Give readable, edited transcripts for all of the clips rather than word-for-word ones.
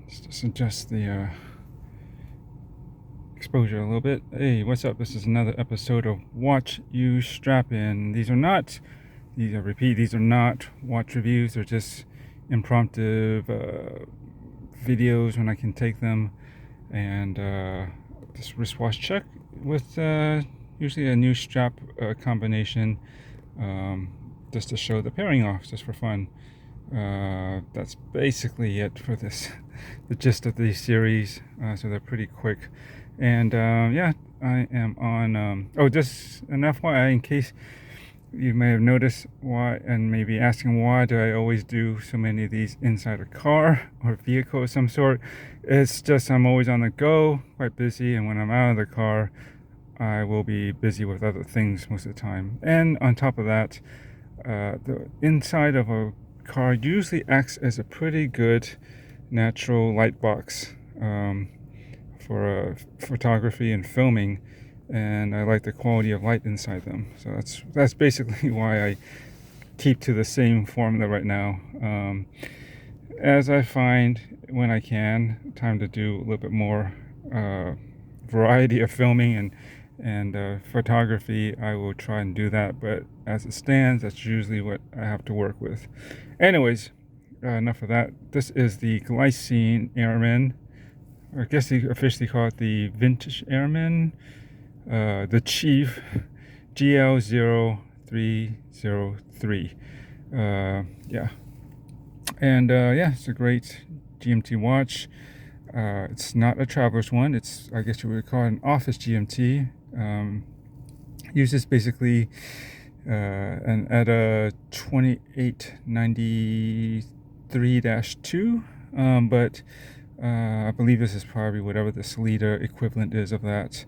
Let's just adjust the exposure a little bit. Hey, what's up? This is another episode of Watch You Strappin. These are not watch reviews. They're just impromptu videos when I can take them, and this wristwatch check with usually a new strap combination, just to show the pairing off, just for fun. That's basically it for this, the gist of the series. So they're pretty quick, and yeah, I am on. Just an FYI, in case you may have noticed why, and maybe asking why do I always do so many of these inside a car or vehicle of some sort. It's just I'm always on the go, quite busy, and when I'm out of the car, I will be busy with other things most of the time. And on top of that, the inside of a car usually acts as a pretty good natural light box for photography and filming, and I like the quality of light inside them. So that's basically why I keep to the same formula right now. As I find when I can time to do a little bit more variety of filming and photography, I will try and do that, but as it stands, that's usually what I have to work with. Anyways, enough of that. This is the Glycine Airman, I guess they officially call it the Vintage Airman, the Chief GL0303. Yeah, and yeah, it's a great GMT watch. It's not a traveler's one. It's, I guess you would call it an office GMT. Uses basically an ETA 2893-2, but I believe this is probably whatever the Salida equivalent is of that.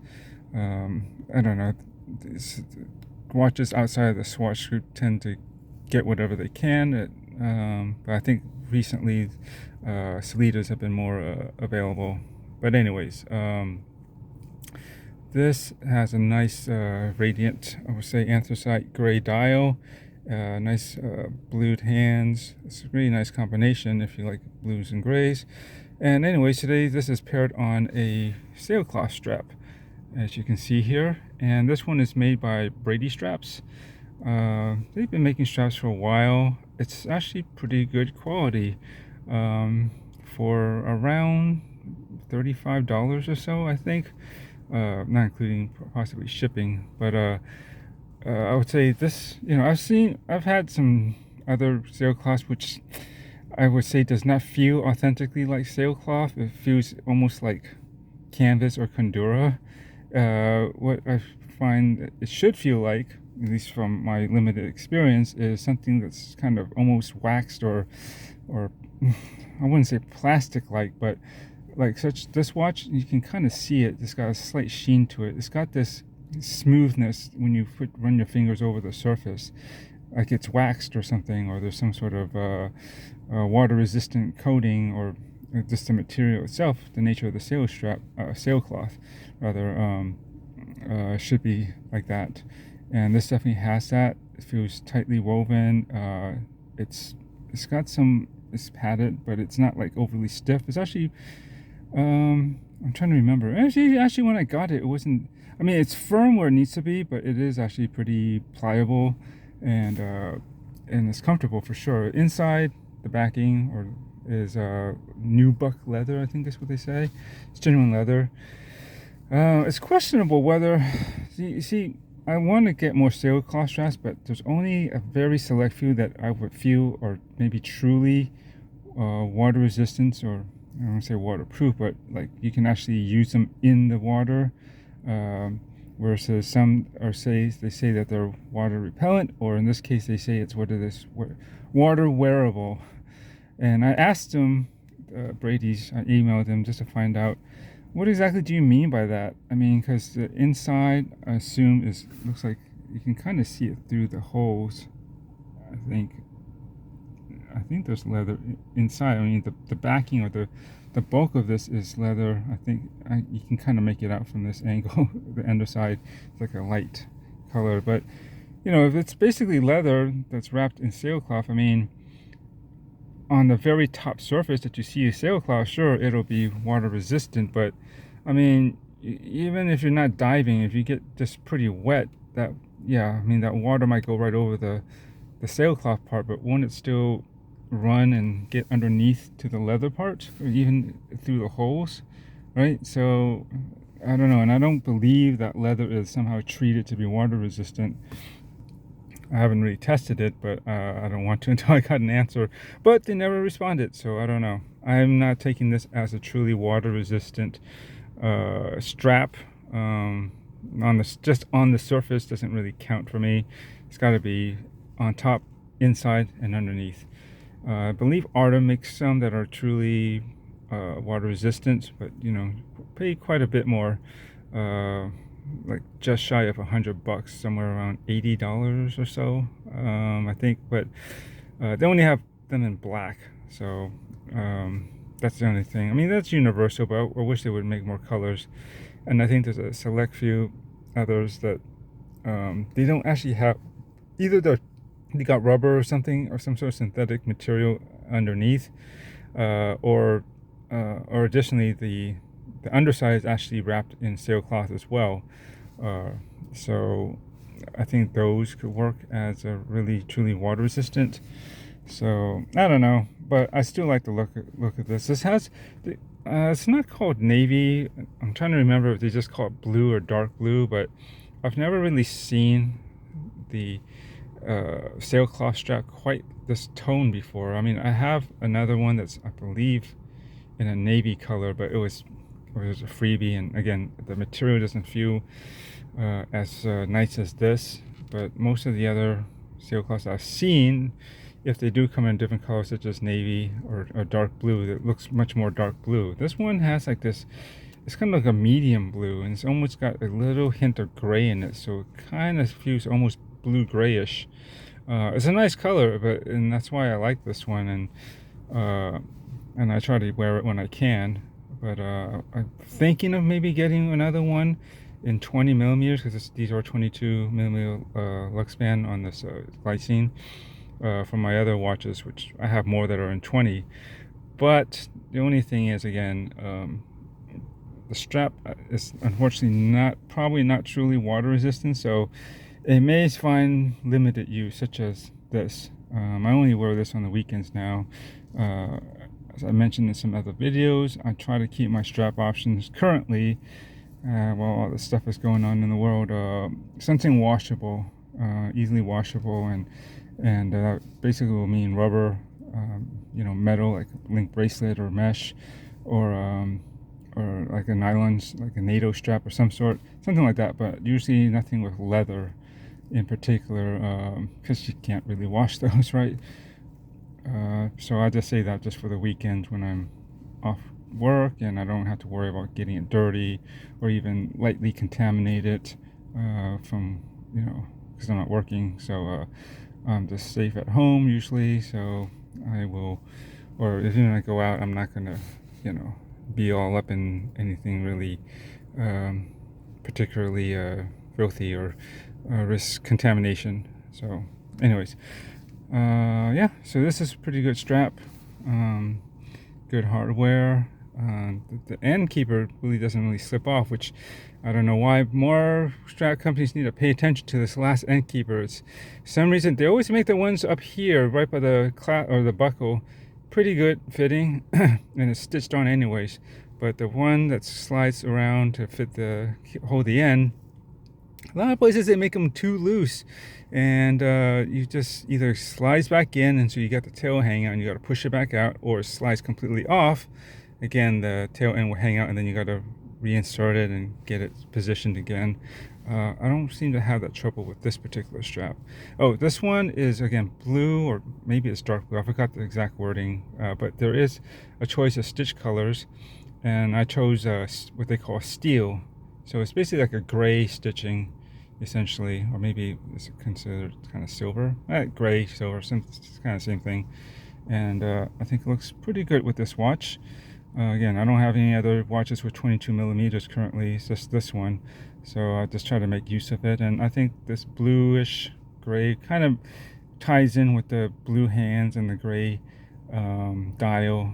I don't know. Watches outside of the Swatch group tend to get whatever they can, but I think recently Salidas have been more available. But anyways, this has a nice radiant, I would say, anthracite gray dial. Nice blued hands. It's a really nice combination if you like blues and grays. And anyways, today this is paired on a sailcloth strap, as you can see here. And this one is made by Brady Straps. They've been making straps for a while. It's actually pretty good quality, for around $35 or so, I think. Not including possibly shipping, but I would say this, I've had some other sailcloths which I would say does not feel authentically like sailcloth. It feels almost like canvas or Condura. What I find it should feel like, at least from my limited experience, is something that's kind of almost waxed or I wouldn't say plastic-like, but like this watch, you can kind of see it. It's got a slight sheen to it. It's got this smoothness when you run your fingers over the surface, like it's waxed or something, or there's some sort of water-resistant coating, or just the material itself, the nature of the sailcloth rather, should be like that. And this definitely has that. It feels tightly woven. It's got some, it's padded, but it's not like overly stiff. It's actually, I'm trying to remember. Actually, when I got it, it wasn't. I mean, it's firm where it needs to be, but it is actually pretty pliable, and it's comfortable for sure. Inside, the backing is nubuck leather. I think that's what they say. It's genuine leather. It's questionable whether. See, I want to get more sailcloth straps, but there's only a very select few that I would feel are maybe truly water resistant, or I don't want to say waterproof, but like you can actually use them in the water, versus some they say that they're water repellent, or in this case they say it's water wearable. And I asked them, Brady's, I emailed them just to find out what exactly do you mean by that. I mean, because the inside, I assume, looks like you can kind of see it through the holes. I think there's leather inside. I mean, the backing or the bulk of this is leather. I think you can kind of make it out from this angle. The underside is like a light color, but if it's basically leather that's wrapped in sailcloth, I mean, on the very top surface that you see a sailcloth, sure, it'll be water resistant, but I mean, even if you're not diving, if you get just pretty wet, that, yeah, I mean, that water might go right over the sailcloth part, but won't it still run and get underneath to the leather part, or even through the holes, right? So I don't know, and I don't believe that leather is somehow treated to be water resistant. I haven't really tested it, but I don't want to until I got an answer. But they never responded, so I don't know. I'm not taking this as a truly water resistant strap. Just on the surface doesn't really count for me. It's got to be on top, inside, and underneath. I believe Artem makes some that are truly water resistant, but you know, pay quite a bit more. Like just shy of $100, somewhere around $80 or so, I think. But they only have them in black, so that's the only thing. I mean, that's universal, but I wish they would make more colors. And I think there's a select few others that they don't actually have, either they got rubber or something, or some sort of synthetic material underneath, or additionally the underside is actually wrapped in sailcloth as well. So I think those could work as a really truly water resistant. So I don't know, but I still like to look at this. This has it's not called navy. I'm trying to remember if they just call it blue or dark blue, but I've never really seen the sailcloth strap quite this tone before. I mean, I have another one that's, I believe, in a navy color, but it was a freebie, and again, the material doesn't feel as nice as this. But most of the other sailcloths I've seen, if they do come in different colors such as navy or dark blue, it looks much more dark blue. This one has like this, it's kind of like a medium blue, and it's almost got a little hint of gray in it, so it kind of feels almost blue grayish. It's a nice color, and that's why I like this one, and I try to wear it when I can. But I'm thinking of maybe getting another one in 20 millimeters, because these are 22 millimeter lux band on this Glycine from my other watches, which I have more that are in 20. But the only thing is, again, the strap is unfortunately probably not truly water resistant, so it may find limited use, such as this. I only wear this on the weekends now. As I mentioned in some other videos, I try to keep my strap options currently, while all this stuff is going on in the world, something washable, easily washable, and basically will mean rubber, you know, metal, like a link bracelet or mesh, or like a nylon, like a NATO strap or some sort, something like that. But usually nothing with leather in particular, because you can't really wash those, right? So I just say that just for the weekends when I'm off work and I don't have to worry about getting it dirty or even lightly contaminated from, you know, because I'm not working. So I'm just safe at home usually. So I will, or if I go out, I'm not gonna, you know, be all up in anything really particularly filthy or risk contamination. So anyways, yeah, so this is a pretty good strap, good hardware. The end keeper really doesn't really slip off, which I don't know why more strap companies need to pay attention to this last end keeper. It's some reason they always make the ones up here right by the or the buckle pretty good fitting and it's stitched on anyways, but the one that slides around to fit hold the end, a lot of places they make them too loose, and you just either slides back in, and so you got the tail hanging out and you got to push it back out, or it slides completely off. Again, the tail end will hang out and then you got to reinsert it and get it positioned again. I don't seem to have that trouble with this particular strap. Oh, this one is again blue, or maybe it's dark blue, I forgot the exact wording, but there is a choice of stitch colors, and I chose what they call steel. So it's basically like a gray stitching, essentially, or maybe it's considered kind of silver, gray, silver, it's kind of same thing. And I think it looks pretty good with this watch. Again, I don't have any other watches with 22 millimeters currently. It's just this one, so I just try to make use of it. And I think this bluish gray kind of ties in with the blue hands and the gray dial.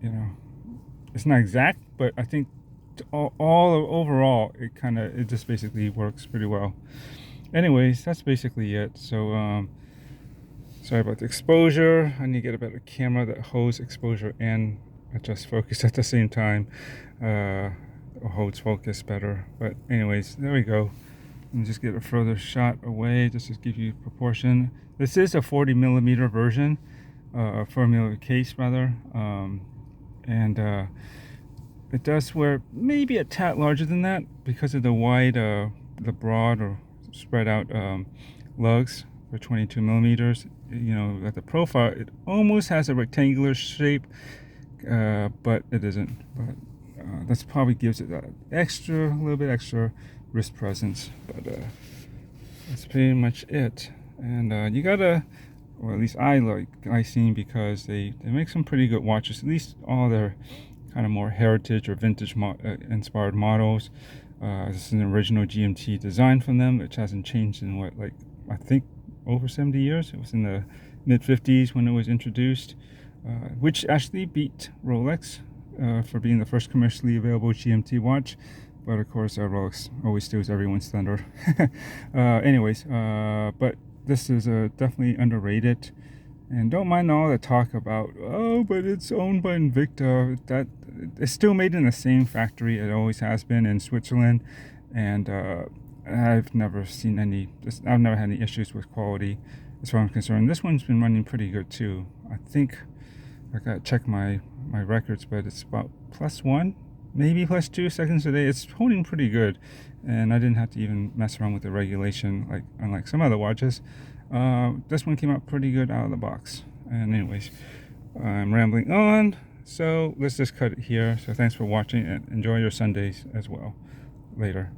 You know, it's not exact, but I think all overall it just basically works pretty well. Anyways, that's basically it. So sorry about the exposure. I need to get a better camera that holds exposure and adjusts focus at the same time. Or holds focus better. But anyways, there we go. Let me just get a further shot away just to give you proportion. This is a 40mm version, 40mm case rather, and it does wear maybe a tad larger than that because of the wide, the broad or spread out lugs for 22mm. You know, at the profile, it almost has a rectangular shape, but it isn't. But that's probably gives it a little bit extra wrist presence. But that's pretty much it. And you gotta, or at least I like Glycine because they make some pretty good watches. At least all their kind of more heritage or vintage inspired models. This is an original GMT design from them, which hasn't changed in what, like, I think over 70 years. It was in the mid 50s when it was introduced, which actually beat Rolex for being the first commercially available GMT watch. But of course, Rolex always steals everyone's thunder. Anyways, but this is definitely underrated. And don't mind all the talk about, oh, but it's owned by Invicta. That it's still made in the same factory it always has been in Switzerland. And I've never seen I've never had any issues with quality as far as I'm concerned. This one's been running pretty good too. I think I gotta check my records, but it's about +1, maybe +2 seconds a day. It's holding pretty good, and I didn't have to even mess around with the regulation like unlike some other watches. This one came out pretty good out of the box. And anyways, I'm rambling on, so let's just cut it here. So thanks for watching, and enjoy your Sundays as well. Later.